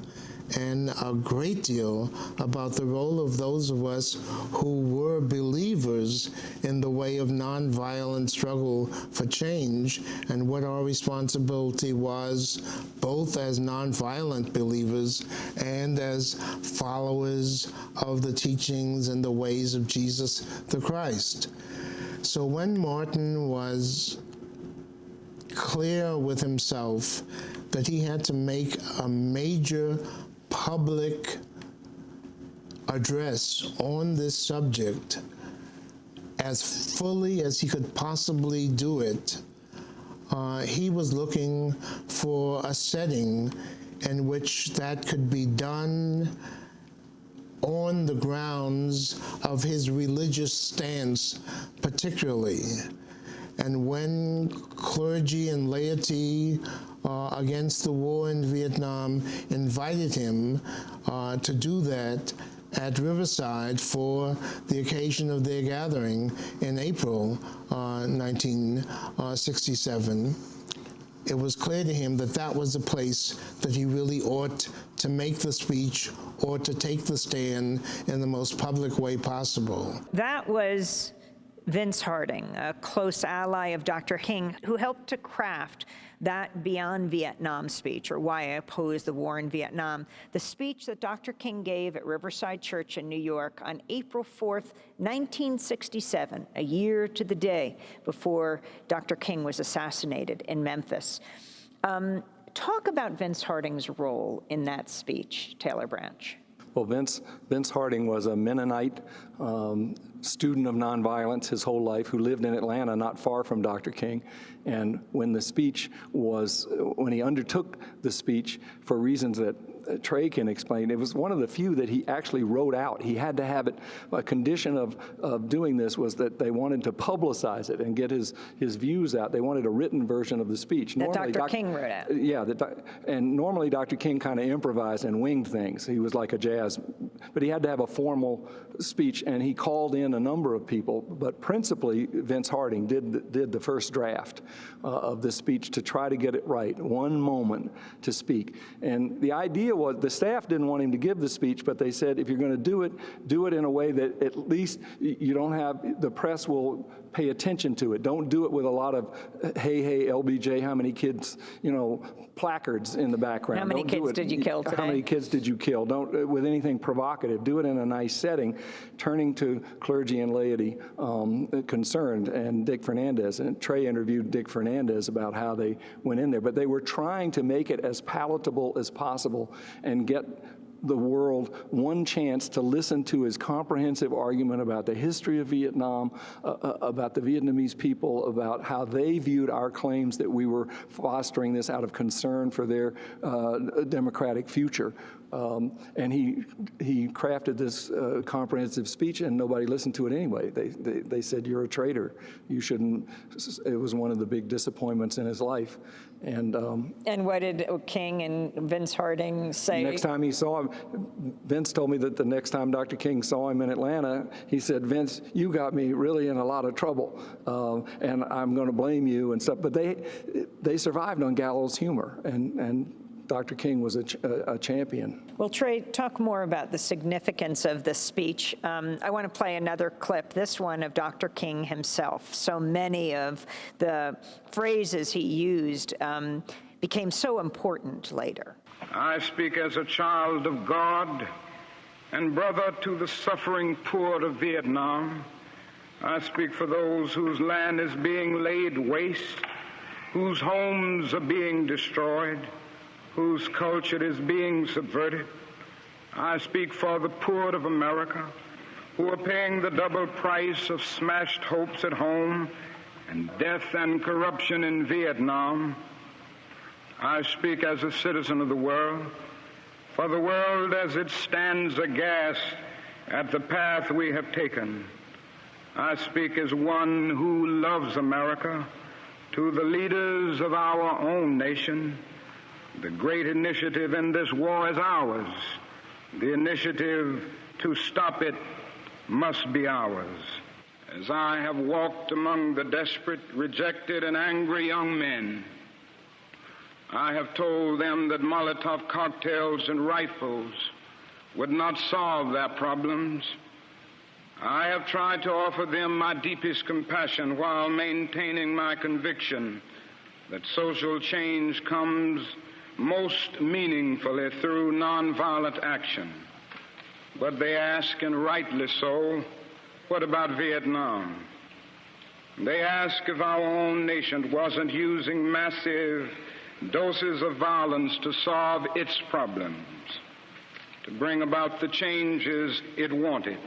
and a great deal about the role of those of us who were believers in the way of nonviolent struggle for change, and what our responsibility was both as nonviolent believers and as followers of the teachings and the ways of Jesus the Christ. So when Martin was clear with himself that he had to make a major public address on this subject as fully as he could possibly do it, he was looking for a setting in which that could be done on the grounds of his religious stance particularly. And when clergy and laity against the war in Vietnam invited him to do that at Riverside for the occasion of their gathering in April 1967, it was clear to him that that was the place that he really ought to make the speech or to take the stand in the most public way possible. That was Vince Harding, a close ally of Dr. King, who helped to craft that Beyond Vietnam speech, or Why I Oppose the War in Vietnam, the speech that Dr. King gave at Riverside Church in New York on April 4th, 1967, a year to the day before Dr. King was assassinated in Memphis. Talk about Vince Harding's role in that speech, Taylor Branch. Well, Vince Harding was a Mennonite student of nonviolence his whole life who lived in Atlanta, not far from Dr. King. And when he undertook the speech for reasons that Trey can explain, it was one of the few that he actually wrote out. He had to have it. A condition of doing this was that they wanted to publicize it and get his views out. They wanted a written version of the speech. That Dr. King wrote out. Yeah, and normally Dr. King kind of improvised and winged things. He was like a jazz, but he had to have a formal speech, and he called in a number of people, but principally Vince Harding did the first draft of the speech to try to get it right, one moment to speak. And the idea was the staff didn't want him to give the speech, but they said, if you're going to do it in a way that at least you don't have, the press will pay attention to it. Don't do it with a lot of, hey, LBJ, how many kids, placards in the background. How many kids did you kill today? How many kids did you kill? Don't, with anything provocative, do it in a nice setting, turning to clergy and laity concerned, and Dick Fernandez. And Trey interviewed Dick Fernandez about how they went in there. But they were trying to make it as palatable as possible and get the world one chance to listen to his comprehensive argument about the history of Vietnam, about the Vietnamese people, about how they viewed our claims that we were fostering this out of concern for their democratic future. And he crafted this comprehensive speech, and nobody listened to it anyway. They said, you're a traitor. You shouldn't. It was one of the big disappointments in his life. And what did King and Vince Harding say? Next time he saw him, Vince told me that the next time Dr. King saw him in Atlanta, he said, Vince, you got me really in a lot of trouble, and I'm going to blame you and stuff. But they survived on gallows humor, and Dr. King was a champion. Well, Trey, talk more about the significance of the speech. I want to play another clip, this one of Dr. King himself. So many of the phrases he used became so important later. I speak as a child of God and brother to the suffering poor of Vietnam. I speak for those whose land is being laid waste, whose homes are being destroyed, whose culture is being subverted. I speak for the poor of America, who are paying the double price of smashed hopes at home and death and corruption in Vietnam. I speak as a citizen of the world, for the world as it stands aghast at the path we have taken. I speak as one who loves America, to the leaders of our own nation. The great initiative in this war is ours, the initiative to stop it must be ours. As I have walked among the desperate, rejected, and angry young men, I have told them that Molotov cocktails and rifles would not solve their problems. I have tried to offer them my deepest compassion while maintaining my conviction that social change comes most meaningfully through nonviolent action. But they ask, and rightly so, what about Vietnam? They ask if our own nation wasn't using massive doses of violence to solve its problems, to bring about the changes it wanted.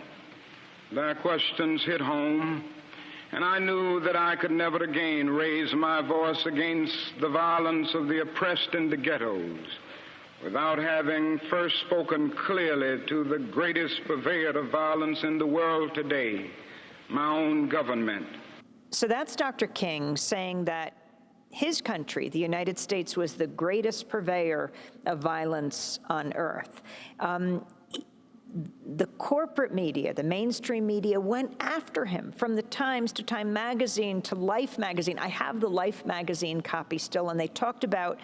Their questions hit home, and I knew that I could never again raise my voice against the violence of the oppressed in the ghettos without having first spoken clearly to the greatest purveyor of violence in the world today, my own government. So that's Dr. King saying that his country, the United States, was the greatest purveyor of violence on earth. The corporate media, the mainstream media, went after him, from the Times to Time Magazine to Life Magazine. I have the Life Magazine copy still, and they talked about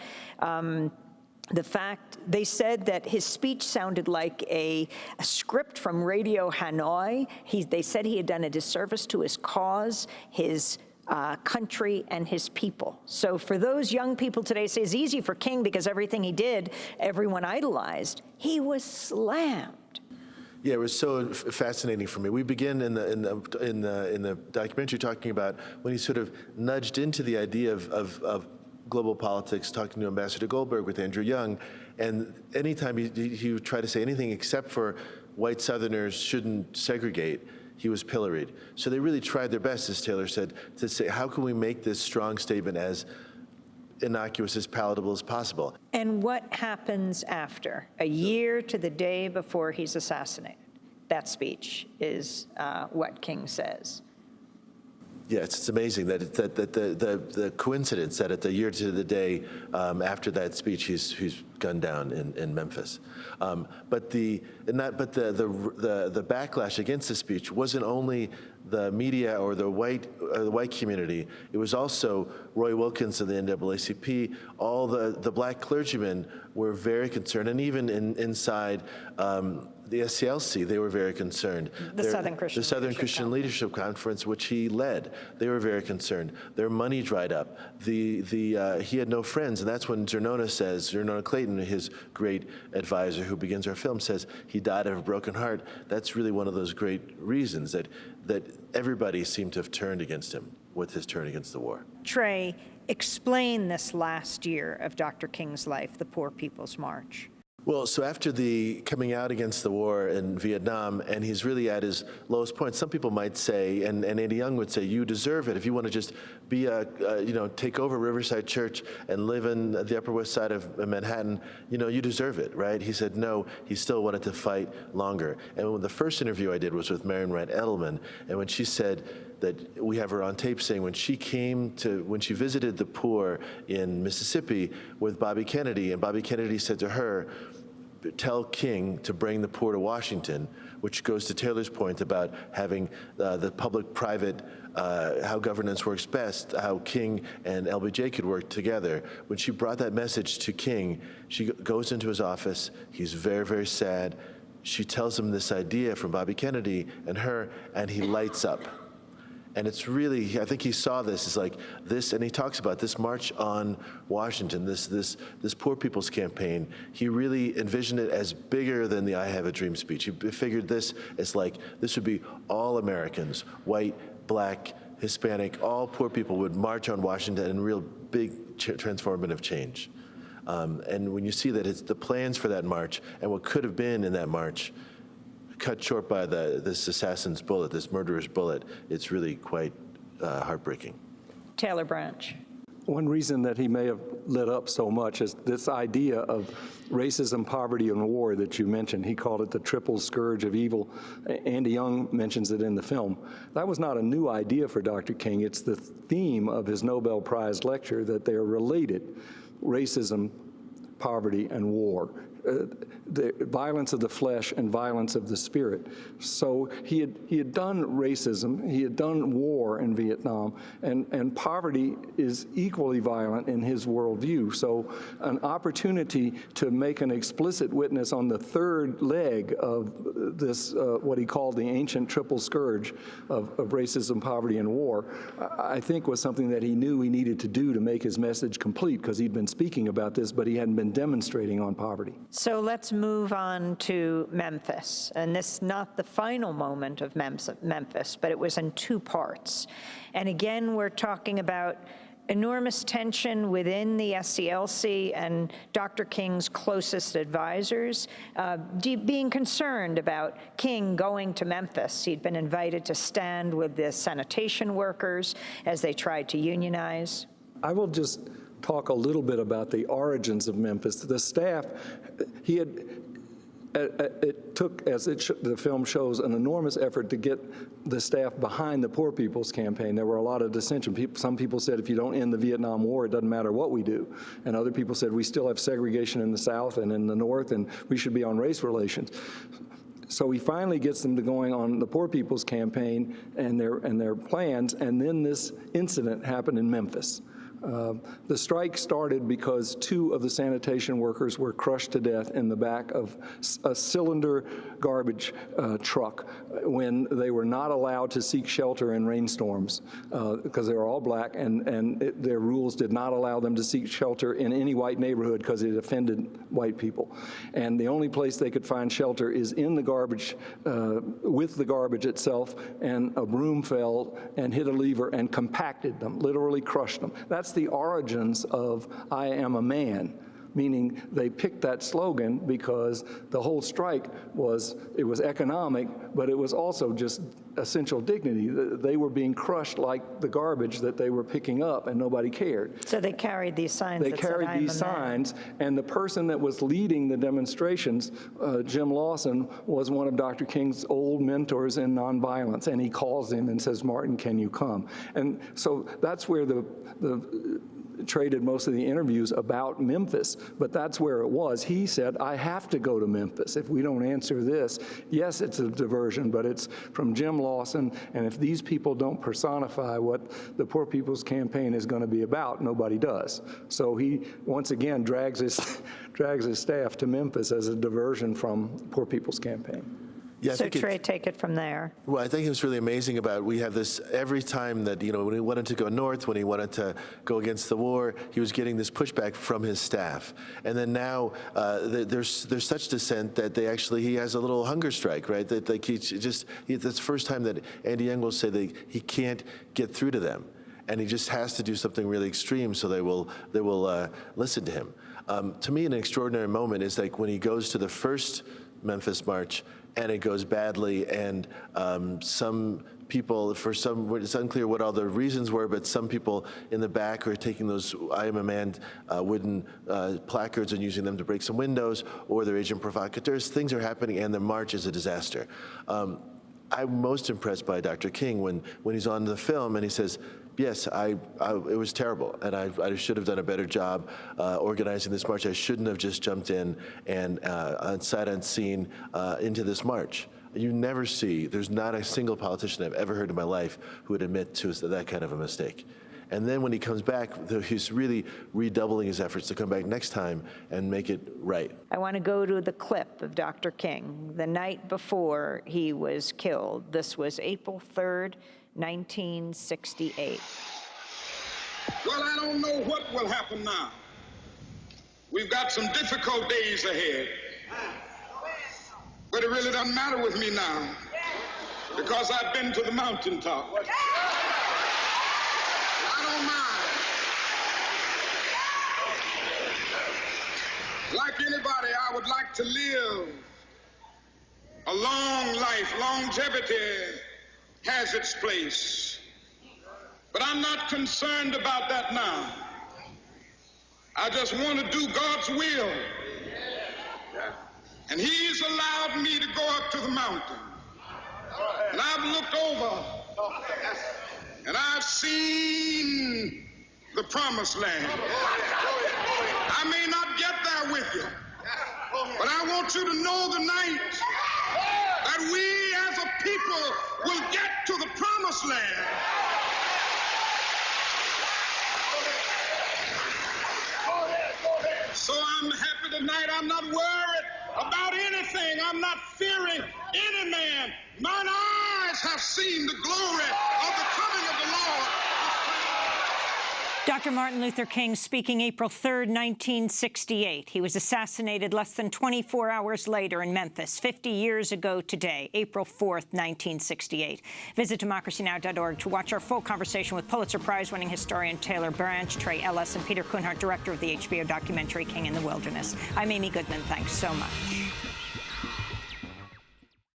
the fact, they said that his speech sounded like a script from Radio Hanoi. They said he had done a disservice to his cause, his country, and his people. So for those young people today, say it's easy for King because everything he did, everyone idolized. He was slammed. Yeah, it was so fascinating for me. We begin in the documentary talking about when he sort of nudged into the idea of global politics, talking to Ambassador Goldberg with Andrew Young, and anytime he would try to say anything except for white Southerners shouldn't segregate, he was pilloried. So they really tried their best, as Taylor said, to say, how can we make this strong statement as innocuous, as palatable as possible? And what happens after? A year to the day before he's assassinated. That speech is what King says. Yeah, it's amazing that the coincidence that at the year to the day after that speech, he's gunned down in Memphis. But the backlash against the speech wasn't only the media or the white community. It was also Roy Wilkins of the NAACP. All the black clergymen were very concerned, and even inside the SCLC, they were very concerned. The Southern Christian Leadership Conference, which he led, they were very concerned. Their money dried up. He had no friends, and that's when Zernona Clayton, his great advisor who begins our film, says he died of a broken heart. That's really one of those great reasons that everybody seemed to have turned against him with his turn against the war. Trey, explain this last year of Dr. King's life, the Poor People's March. Well, so after the coming out against the war in Vietnam, and he's really at his lowest point, some people might say, and Andy Young would say, you deserve it. If you want to just be take over Riverside Church and live in the Upper West Side of Manhattan, you deserve it, right? He said no, he still wanted to fight longer. And the first interview I did was with Marian Wright Edelman, and when she said that, we have her on tape saying when she visited the poor in Mississippi with Bobby Kennedy, and Bobby Kennedy said to her, tell King to bring the poor to Washington, which goes to Taylor's point about having the public-private, how governance works best, how King and LBJ could work together. When she brought that message to King, she goes into his office. He's very, very sad. She tells him this idea from Bobby Kennedy and her, and he lights up. And it's really, I think he saw this as like this, and he talks about this March on Washington, this poor people's campaign. He really envisioned it as bigger than the I Have a Dream speech. He figured this as like, this would be all Americans, white, black, Hispanic, all poor people would march on Washington in real big transformative change. And when you see that it's the plans for that march and what could have been in that march, cut short by this assassin's bullet, this murderer's bullet, it's really quite heartbreaking. Taylor Branch. One reason that he may have lit up so much is this idea of racism, poverty, and war that you mentioned. He called it the triple scourge of evil. Andy Young mentions it in the film. That was not a new idea for Dr. King. It's the theme of his Nobel Prize lecture, that they are related, racism, poverty, and war. the violence of the flesh and violence of the spirit. So he had done racism, he had done war in Vietnam, and poverty is equally violent in his worldview. So an opportunity to make an explicit witness on the third leg of this, what he called the ancient triple scourge of racism, poverty, and war, I think was something that he knew he needed to do to make his message complete, because he'd been speaking about this, but he hadn't been demonstrating on poverty. So let's move on to Memphis. And this is not the final moment of Memphis, but it was in two parts. And again, we're talking about enormous tension within the SCLC and Dr. King's closest advisors, being concerned about King going to Memphis. He'd been invited to stand with the sanitation workers as they tried to unionize. I will just talk a little bit about the origins of Memphis. The staff, it took, as the film shows, an enormous effort to get the staff behind the Poor People's Campaign. There were a lot of dissension. Some people said, if you don't end the Vietnam War, it doesn't matter what we do. And other people said, we still have segregation in the South and in the North, and we should be on race relations. So he finally gets them to going on the Poor People's Campaign and their plans, and then this incident happened in Memphis. The strike started because 2 of the sanitation workers were crushed to death in the back of a cylinder garbage truck when they were not allowed to seek shelter in rainstorms because they were all black, and their rules did not allow them to seek shelter in any white neighborhood because it offended white people. And the only place they could find shelter is in the garbage, with the garbage itself, and a broom fell and hit a lever and compacted them, literally crushed them. That's the origins of I Am a Man, meaning they picked that slogan because the whole strike was economic, but it was also just essential dignity. They were being crushed like the garbage that they were picking up, and nobody cared. So they carried these signs. They carried these signs, and the person that was leading the demonstrations, Jim Lawson, was one of Dr. King's old mentors in nonviolence, and he calls him and says, "Martin, can you come?" And so that's where the traded most of the interviews about Memphis, but that's where it was. He said, I have to go to Memphis if we don't answer this. Yes, it's a diversion, but it's from Jim Lawson, and if these people don't personify what the Poor People's Campaign is going to be about, nobody does. So he, once again, drags his staff to Memphis as a diversion from Poor People's Campaign. Yeah, so Trey, take it from there. Well, I think it was really amazing about, we have this every time that, when he wanted to go north, when he wanted to go against the war, he was getting this pushback from his staff. And then now there's such dissent that he has a little hunger strike, right? That that's the first time that Andy Young will say that he can't get through to them. And he just has to do something really extreme so they will listen to him. To me, an extraordinary moment is like when he goes to the first Memphis March, and it goes badly, and some people, it's unclear what all the reasons were, but some people in the back are taking those I Am a Man wooden placards and using them to break some windows, or they're agent provocateurs. Things are happening, and the march is a disaster. I'm most impressed by Dr. King when he's on the film and he says, yes, it was terrible, and I should have done a better job organizing this march. I shouldn't have just jumped in and sight unseen into this march. You never see, there's not a single politician I've ever heard in my life who would admit to that kind of a mistake. And then when he comes back, he's really redoubling his efforts to come back next time and make it right. I want to go to the clip of Dr. King the night before he was killed. This was April 3rd, 1968. Well, I don't know what will happen now. We've got some difficult days ahead. But it really doesn't matter with me now, because I've been to the mountaintop. I don't mind. Like anybody, I would like to live a long life. Longevity has its place. But I'm not concerned about that now. I just want to do God's will. And He's allowed me to go up to the mountain. And I've looked over and I've seen the promised land. I may not get there with you, but I want you to know tonight that we as a people will get to the promised land. So I'm happy tonight. I'm not worried about anything. I'm not fearing any man. Mine eyes have seen the glory of the coming of the Lord. Dr. Martin Luther King speaking April 3rd, 1968. He was assassinated less than 24 hours later in Memphis, 50 years ago today, April 4th, 1968. Visit democracynow.org to watch our full conversation with Pulitzer Prize-winning historian Taylor Branch, Trey Ellis, and Peter Kunhardt, director of the HBO documentary King in the Wilderness. I'm Amy Goodman. Thanks so much.